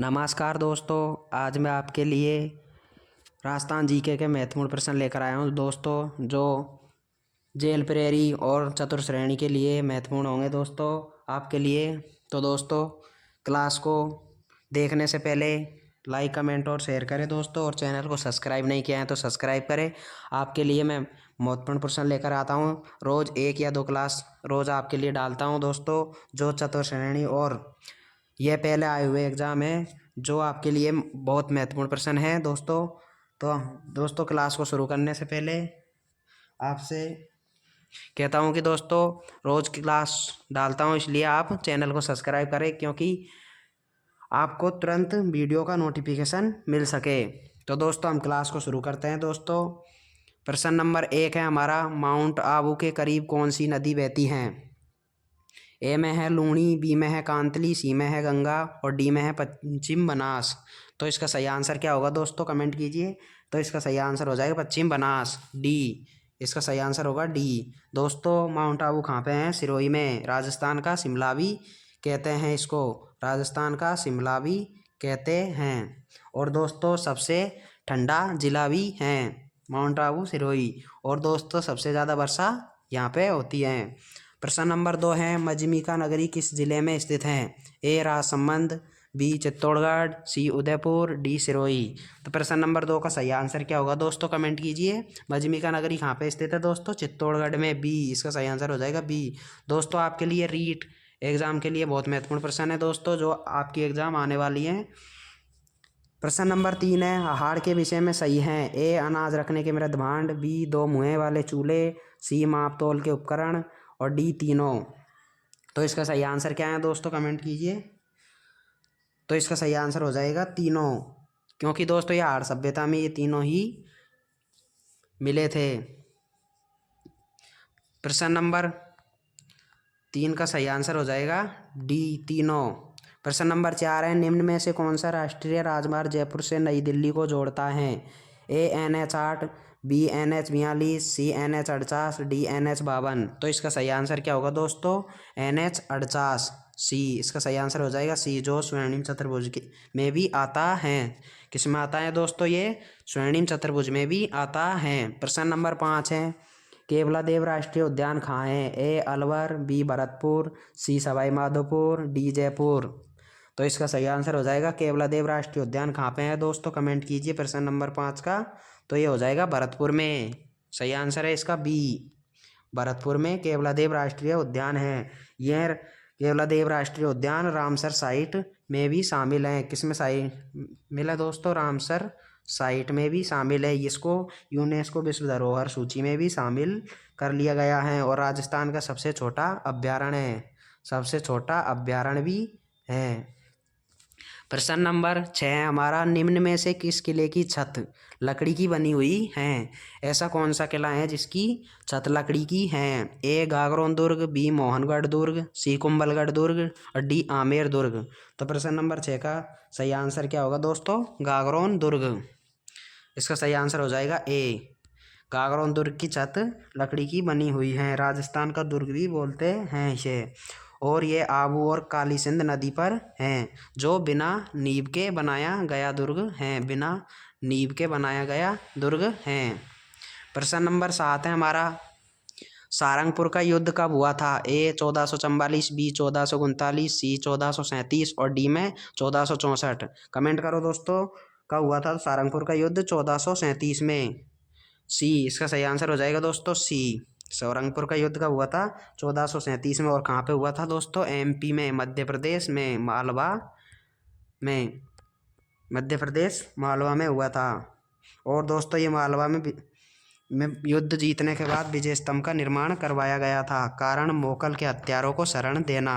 नमस्कार दोस्तों, आज मैं आपके लिए राजस्थान जीके के महत्वपूर्ण प्रश्न लेकर आया हूँ दोस्तों, जो जेल प्रेरी और चतुर्थ श्रेणी के लिए महत्वपूर्ण होंगे दोस्तों आपके लिए। तो दोस्तों, क्लास को देखने से पहले लाइक कमेंट और शेयर करें दोस्तों, और चैनल को सब्सक्राइब नहीं किया है तो सब्सक्राइब करें। आपके लिए मैं महत्वपूर्ण प्रश्न लेकर आता हूँ, रोज़ एक या दो क्लास रोज़ आपके लिए डालता हूँ दोस्तों, जो चतुर्थ श्रेणी और यह पहले आए हुए एग्ज़ाम है, जो आपके लिए बहुत महत्वपूर्ण प्रश्न है दोस्तों। तो दोस्तों, क्लास को शुरू करने से पहले आपसे कहता हूँ कि दोस्तों, रोज़ क्लास डालता हूँ, इसलिए आप चैनल को सब्सक्राइब करें, क्योंकि आपको तुरंत वीडियो का नोटिफिकेशन मिल सके। तो दोस्तों, हम क्लास को शुरू करते हैं दोस्तों। प्रश्न नंबर 1 है हमारा, माउंट आबू के करीब कौन सी नदी बहती है? ए में है लूणी, बी में है कांतली, सी में है गंगा और डी में है पश्चिम बनास। तो इसका सही आंसर क्या होगा दोस्तों, कमेंट कीजिए। तो इसका सही आंसर हो जाएगा पश्चिम बनास, डी। इसका सही आंसर होगा डी। दोस्तों, माउंट आबू कहाँ पे है? सिरोही में। राजस्थान का शिमला भी कहते हैं इसको, राजस्थान का शिमला भी कहते हैं। और दोस्तों, सबसे ठंडा जिला भी है माउंट आबू सिरोही। और दोस्तों, सबसे ज़्यादा वर्षा यहाँ पे होती है। प्रश्न नंबर 2 है, मजमीका नगरी किस जिले में स्थित है? ए राजसमंद, बी चित्तौड़गढ़, सी उदयपुर, डी सिरोही। तो प्रश्न नंबर 2 का सही आंसर क्या होगा दोस्तों, कमेंट कीजिए। मजमीका नगरी कहाँ पे स्थित है दोस्तों? चित्तौड़गढ़ में, बी। इसका सही आंसर हो जाएगा बी। दोस्तों, आपके लिए रीट एग्जाम के लिए बहुत महत्वपूर्ण प्रश्न है दोस्तों, जो आपकी एग्जाम आने वाली है। प्रश्न नंबर 3 है, आहार के विषय में सही है? ए अनाज रखने के मृद भांड, बी दो मुँहे वाले चूल्हे, सी माप तोल के उपकरण और डी तीनों। तो इसका सही आंसर क्या है दोस्तों, कमेंट कीजिए। तो इसका सही आंसर हो जाएगा तीनों, क्योंकि दोस्तों ये आहार सभ्यता में ये तीनों ही मिले थे। प्रश्न नंबर 3 का सही आंसर हो जाएगा डी तीनों। प्रश्न नंबर 4 है, निम्न में से कौन सा राष्ट्रीय राजमार्ग जयपुर से नई दिल्ली को जोड़ता है? ए NH 8, बी NH 42, सी NH 48, डी NH 52। तो इसका सही आंसर क्या होगा दोस्तों, NH 48, सी। इसका सही आंसर हो जाएगा सी, जो स्वर्णिम चतुर्भुज में भी आता है। किस में आता है दोस्तों? ये स्वर्णिम चतुर्भुज में भी आता है। प्रश्न नंबर 5 है, केवलादेव राष्ट्रीय उद्यान कहाँ है? ए अलवर, बी भरतपुर, सी सवाई माधोपुर, डी जयपुर। तो इसका सही आंसर हो जाएगा केवलादेव राष्ट्रीय उद्यान कहाँ पे है दोस्तों, कमेंट कीजिए प्रश्न नंबर 5 का। तो ये हो जाएगा भरतपुर में। सही आंसर है इसका बी, भरतपुर में केवलादेव राष्ट्रीय उद्यान है। यह केवलादेव राष्ट्रीय उद्यान रामसर साइट में भी शामिल है। किस में शामिल है दोस्तों? रामसर साइट में भी शामिल है। इसको यूनेस्को विश्व धरोहर सूची में भी शामिल कर लिया गया है, और राजस्थान का सबसे छोटा अभ्यारण्य है, सबसे छोटा अभ्यारण्य भी है। प्रश्न नंबर 6 है हमारा, निम्न में से किस किले की छत लकड़ी की बनी हुई है? ऐसा कौन सा किला है जिसकी छत लकड़ी की है? ए गागरोन दुर्ग, बी मोहनगढ़ दुर्ग, सी कुंभलगढ़ दुर्ग और डी आमेर दुर्ग। तो प्रश्न नंबर 6 का सही आंसर क्या होगा दोस्तों, गागरोन दुर्ग। इसका सही आंसर हो जाएगा ए, गागरोन दुर्ग की छत लकड़ी की बनी हुई है। राजस्थान का दुर्ग भी बोलते हैं इसे। और ये आबू और काली सिंध नदी पर हैं, जो बिना नींव के बनाया गया दुर्ग है, बिना नींव के बनाया गया दुर्ग है। प्रश्न नंबर 7 है हमारा, सारंगपुर का युद्ध कब हुआ था? ए 1444, बी 1439, सी 1437 और डी में 1464। कमेंट करो दोस्तों, कब हुआ था सारंगपुर का युद्ध? 1437 में, सी। इसका सही आंसर हो जाएगा दोस्तों सी। सारंगपुर का युद्ध कब हुआ था? 1437 में। और कहाँ पे हुआ था दोस्तों? MP में, मध्य प्रदेश में, मालवा में, मध्य प्रदेश मालवा में हुआ था। और दोस्तों, ये मालवा में युद्ध जीतने के बाद विजय स्तंभ का निर्माण करवाया गया था, कारण मोगल के हत्यारों को शरण देना।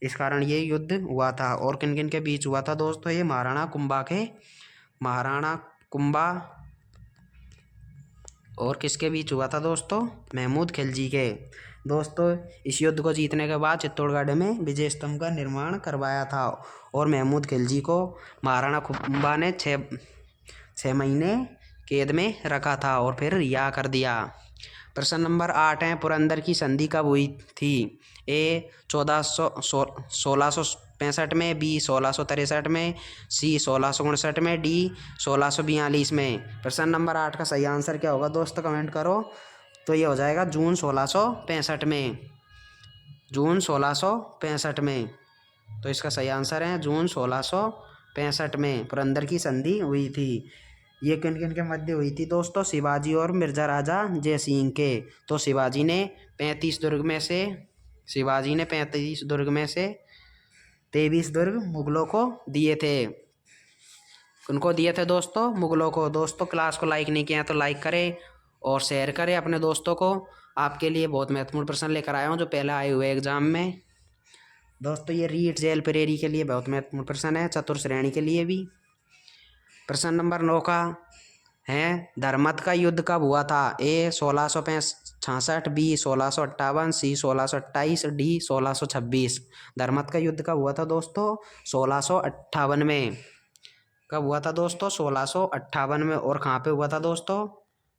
इस कारण ये युद्ध हुआ था। और किन किन के बीच हुआ था दोस्तों? ये महाराणा कुंभा और किसके बीच हुआ था दोस्तों? महमूद खिलजी के। दोस्तों, इस युद्ध को जीतने के बाद चित्तौड़गढ़ में विजय स्तंभ का निर्माण करवाया था, और महमूद खिलजी को महाराणा कुंभा ने 6 महीने कैद में रखा था और फिर रिहा कर दिया। प्रश्न नंबर 8 है, पुरंदर की संधि कब हुई थी? ए 1665 में, बी 1663 में, सी 1659 में, डी 1642 में। प्रश्न नंबर 8 का सही आंसर क्या होगा दोस्तों, कमेंट करो। तो ये हो जाएगा जून 1665 में, जून 1665 में। तो इसका सही आंसर है जून 1665 में पुरंदर की संधि हुई थी। ये किन किन के मध्य हुई थी दोस्तों? शिवाजी और मिर्जा राजा जय सिंह के। तो शिवाजी ने 35 दुर्ग में से 23 दुर्ग मुगलों को दिए थे। उनको दिए थे दोस्तों, मुगलों को। दोस्तों क्लास को लाइक नहीं किया तो लाइक करें और शेयर करें अपने दोस्तों को। आपके लिए बहुत महत्वपूर्ण प्रश्न लेकर आया हूँ जो पहले आए हुए एग्जाम में। दोस्तों ये रीट जेल प्रेरी के लिए बहुत महत्वपूर्ण प्रश्न है, चतुर्थ श्रेणी के लिए भी। प्रश्न नंबर 9 का है, धर्मत का युद्ध कब हुआ था? ए 1666, बी 1658, सी 1628, डी 1626। धर्मत का युद्ध कब हुआ था दोस्तों? 1658 में। कब हुआ था दोस्तों? 1658 में। और कहाँ पे हुआ था दोस्तों?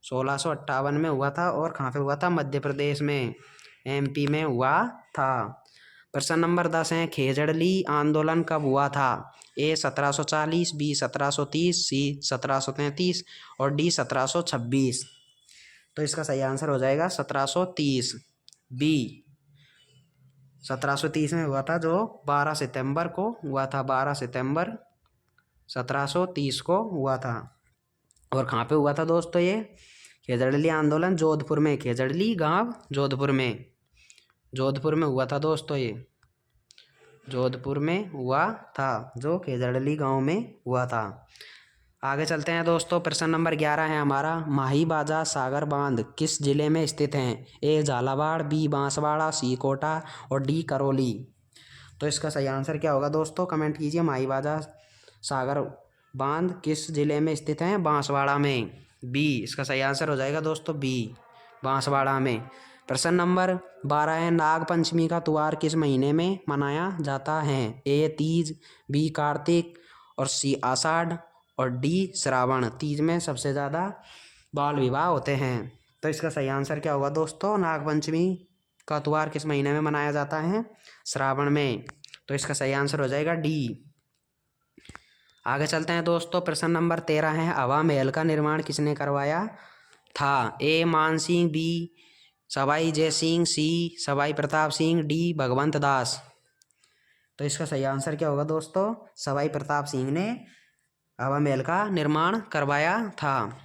1658 में हुआ था। और कहाँ पे हुआ था? मध्य प्रदेश में, एमपी में हुआ था। प्रश्न नंबर 10 है, खेजड़ली आंदोलन कब हुआ था? ए 1740, बी 1730, सी 1733 और डी 1726। तो इसका सही आंसर हो जाएगा 1730, बी 1730 में हुआ था, जो 12 सितंबर को हुआ था। 12 सितंबर 1730 को हुआ था। और कहाँ पे हुआ था दोस्तों ये खेजड़ली आंदोलन? जोधपुर में। खेजड़ली गांव जोधपुर में हुआ था दोस्तों। ये जोधपुर में हुआ था, जो खेजड़ली गांव में हुआ था। आगे चलते हैं दोस्तों। प्रश्न नंबर 11 है हमारा, माही बाजा सागर बांध किस जिले में स्थित हैं? ए झालावाड़, बी बांसवाड़ा, सी कोटा और डी करौली। तो इसका सही आंसर क्या होगा दोस्तों, कमेंट कीजिए। माही बाजा सागर बांध किस जिले में स्थित है? बांसवाड़ा में। बी इसका सही आंसर हो जाएगा दोस्तों, बी बांसवाड़ा में। प्रश्न नंबर 12 है, नाग पंचमी का त्योहार किस महीने में मनाया जाता है? ए तीज, बी कार्तिक और सी आषाढ़ और डी श्रावण। तीज में सबसे ज़्यादा बाल विवाह होते हैं। तो इसका सही आंसर क्या होगा दोस्तों, नाग पंचमी का त्योहार किस महीने में मनाया जाता है? श्रावण में। तो इसका सही आंसर हो जाएगा डी। आगे चलते हैं दोस्तों। प्रश्न नंबर 13 है, हवा महल का निर्माण किसने करवाया था? ए मान सिंह, बी सवाई जय सिंह, सी सवाई प्रताप सिंह, डी भगवंत दास। तो इसका सही आंसर क्या होगा दोस्तों, सवाई प्रताप सिंह ने हवा महल का निर्माण करवाया था।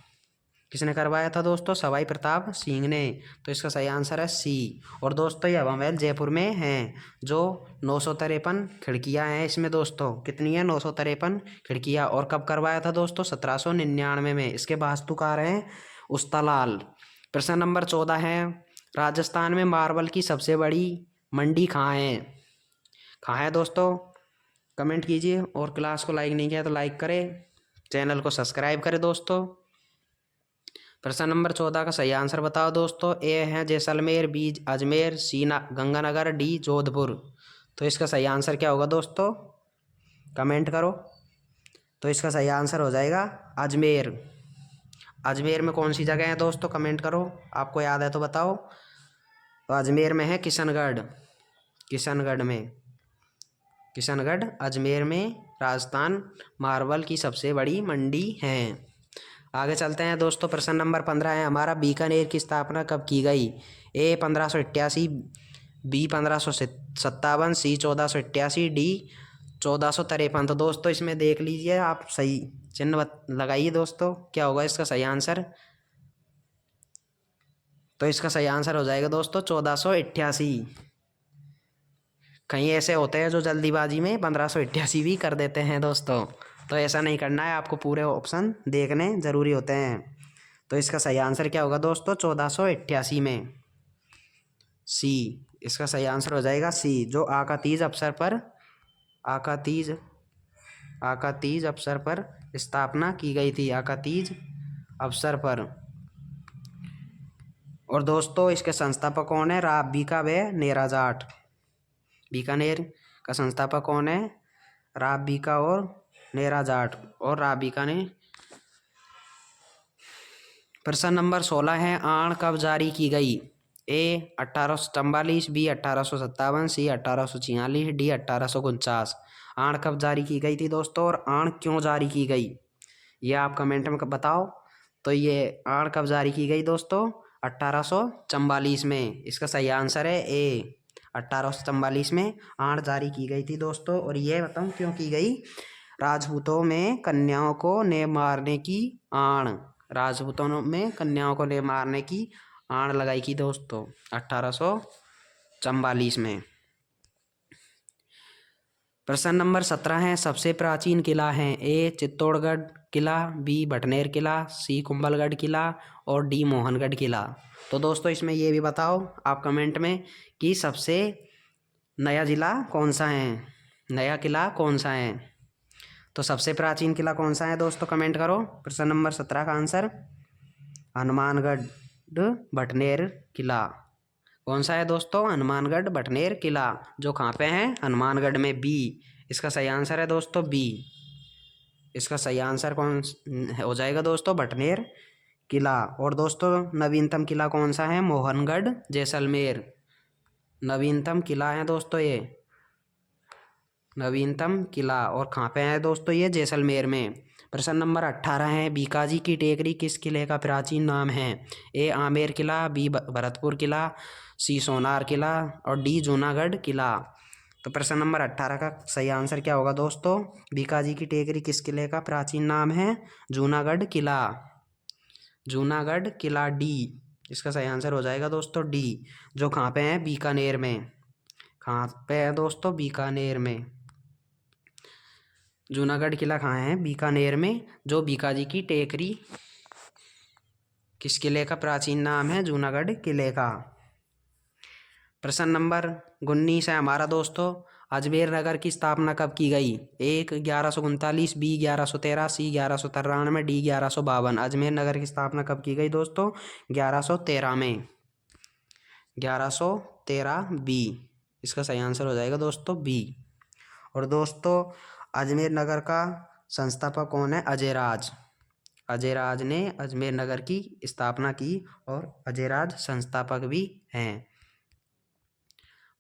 किसने करवाया था दोस्तों? सवाई प्रताप सिंह ने। तो इसका सही आंसर है सी। और दोस्तों ये हवा महल जयपुर में है, जो 953 खिड़कियाँ हैं इसमें दोस्तों। कितनी है? 953 खिड़कियाँ। और कब करवाया था दोस्तों? 1799 में। इसके वास्तुकार हैं उस्तालाल। प्रश्न नंबर 14 है, राजस्थान में मार्बल की सबसे बड़ी मंडी कहाँ है? कहाँ है दोस्तों, कमेंट कीजिए। और क्लास को लाइक नहीं किया तो लाइक करें, चैनल को सब्सक्राइब करें दोस्तों। प्रश्न नंबर 14 का सही आंसर बताओ दोस्तों। ए है जैसलमेर, बी अजमेर, सी गंगानगर, डी जोधपुर। तो इसका सही आंसर क्या होगा दोस्तों, कमेंट करो। तो इसका सही आंसर हो जाएगा अजमेर। अजमेर में कौन सी जगह है दोस्तों, कमेंट करो, आपको याद है तो बताओ। तो अजमेर में है किशनगढ़। किशनगढ़ अजमेर में राजस्थान मार्बल की सबसे बड़ी मंडी है। आगे चलते हैं दोस्तों। प्रश्न नंबर 15 है हमारा, बीकानेर की स्थापना कब की गई? ए 1588, बी 1557, सी 1488, डी 1453। तो दोस्तों इसमें देख लीजिए आप, सही चिन्ह लगाइए दोस्तों, क्या होगा इसका सही आंसर। तो इसका सही आंसर हो जाएगा दोस्तों 1488। कहीं ऐसे होते हैं जो जल्दीबाजी में 1588 भी कर देते हैं दोस्तों, तो ऐसा नहीं करना है, आपको पूरे ऑप्शन देखने ज़रूरी होते हैं। तो इसका सही आंसर क्या होगा दोस्तों, 1488 में, सी। इसका सही आंसर हो जाएगा सी, जो आकातीज अवसर पर स्थापना की गई थी, आकातीज अवसर पर। और दोस्तों इसके संस्थापक कौन है? राव बीका व नेरा जाट। बीकानेर का संस्थापक कौन है? राव बीका और नेरा जाट। और राव बीका ने प्रश्न नंबर 16 है, आण कब जारी की गई? ए 1844, बी 1857, सी 1846, डी 1849। आण कब जारी की गई थी दोस्तों, और आण क्यों जारी की गई, ये आप कमेंट में बताओ। तो ये आण कब जारी की गई दोस्तों? 1844 में। इसका सही आंसर है ए 1844 में आण जारी की गई थी दोस्तों। और ये बताऊं क्यों की गई? राजपूतों में कन्याओं को ने मारने की आण, राजपूतों में कन्याओं को ने मारने की आण लगाई की दोस्तों 1844 में। प्रश्न नंबर 17 है, सबसे प्राचीन किला है? ए चित्तौड़गढ़ किला, बी भटनेर किला, सी कुंभलगढ़ किला और डी मोहनगढ़ किला। तो दोस्तों इसमें ये भी बताओ आप कमेंट में कि सबसे नया जिला कौन सा है, नया किला कौन सा है। तो सबसे प्राचीन किला कौन सा है दोस्तों, कमेंट करो। प्रश्न नंबर 17 का आंसर हनुमानगढ़ भटनेर किला। कौन सा है दोस्तों? हनुमानगढ़ भटनेर किला, जो कहाँ पे है? हनुमानगढ़ में। बी इसका सही आंसर है दोस्तों, बी। इसका सही आंसर कौन हो जाएगा दोस्तों? भटनेर किला। और दोस्तों नवीनतम किला कौन सा है? मोहनगढ़ जैसलमेर। नवीनतम किला है दोस्तों ये, नवीनतम किला। और कहाँ पे है दोस्तों? ये जैसलमेर में। प्रश्न नंबर 18 है, बीकाजी की टेकरी किस किले का प्राचीन नाम है? ए आमेर किला, बी भरतपुर किला, सी सोनार किला और डी जूनागढ़ किला। तो प्रश्न नंबर 18 का सही आंसर क्या होगा दोस्तों? बीकाजी की टेकरी किस किले का प्राचीन नाम है? जूनागढ़ किला। जूनागढ़ किला, डी। इसका सही आंसर हो जाएगा दोस्तों डी, जो कहाँ पे है? बीकानेर में। कहाँ पे है दोस्तों? बीकानेर में। जूनागढ़ किला कहाँ है? बीकानेर में। जो बीकाजी की टेकरी किस किले का प्राचीन नाम है? जूनागढ़ किले का। प्रश्न नंबर 19 है हमारा दोस्तों, अजमेर नगर की स्थापना कब की गई? ए 1139, बी 1113, सी 1193, डी 1152। अजमेर नगर की स्थापना कब की गई दोस्तों? 1113 में। 1113 बी। इसका सही आंसर हो जाएगा दोस्तों बी। और दोस्तों अजमेर नगर का संस्थापक कौन है? अजयराज। अजयराज ने अजमेर नगर की स्थापना की और अजयराज संस्थापक भी हैं।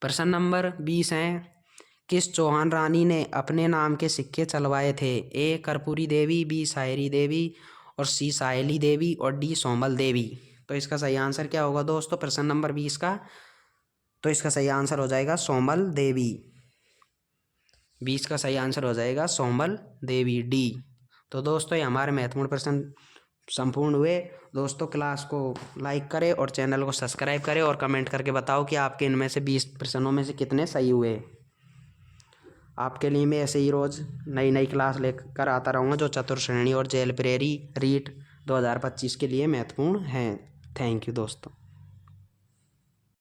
प्रश्न नंबर 20 है, किस चौहान रानी ने अपने नाम के सिक्के चलवाए थे? ए कर्पूरी देवी, बी सायरी देवी और सी सायली देवी और डी सोमल देवी। तो इसका सही आंसर क्या होगा दोस्तों प्रश्न नंबर 20 का? तो इसका सही आंसर हो जाएगा सोमल देवी। 20 का सही आंसर हो जाएगा सोमल देवी, डी। तो दोस्तों ये हमारे महत्वपूर्ण प्रश्न संपूर्ण हुए। दोस्तों क्लास को लाइक करें और चैनल को सब्सक्राइब करें और कमेंट करके बताओ कि आपके इनमें से 20 प्रश्नों में से कितने सही हुए। आपके लिए मैं ऐसे ही रोज़ नई नई क्लास लेकर आता रहूँगा जो चतुर्श्रेणी और जेल प्रेरी रीट 2025 के लिए महत्वपूर्ण हैं। थैंक यू दोस्तों।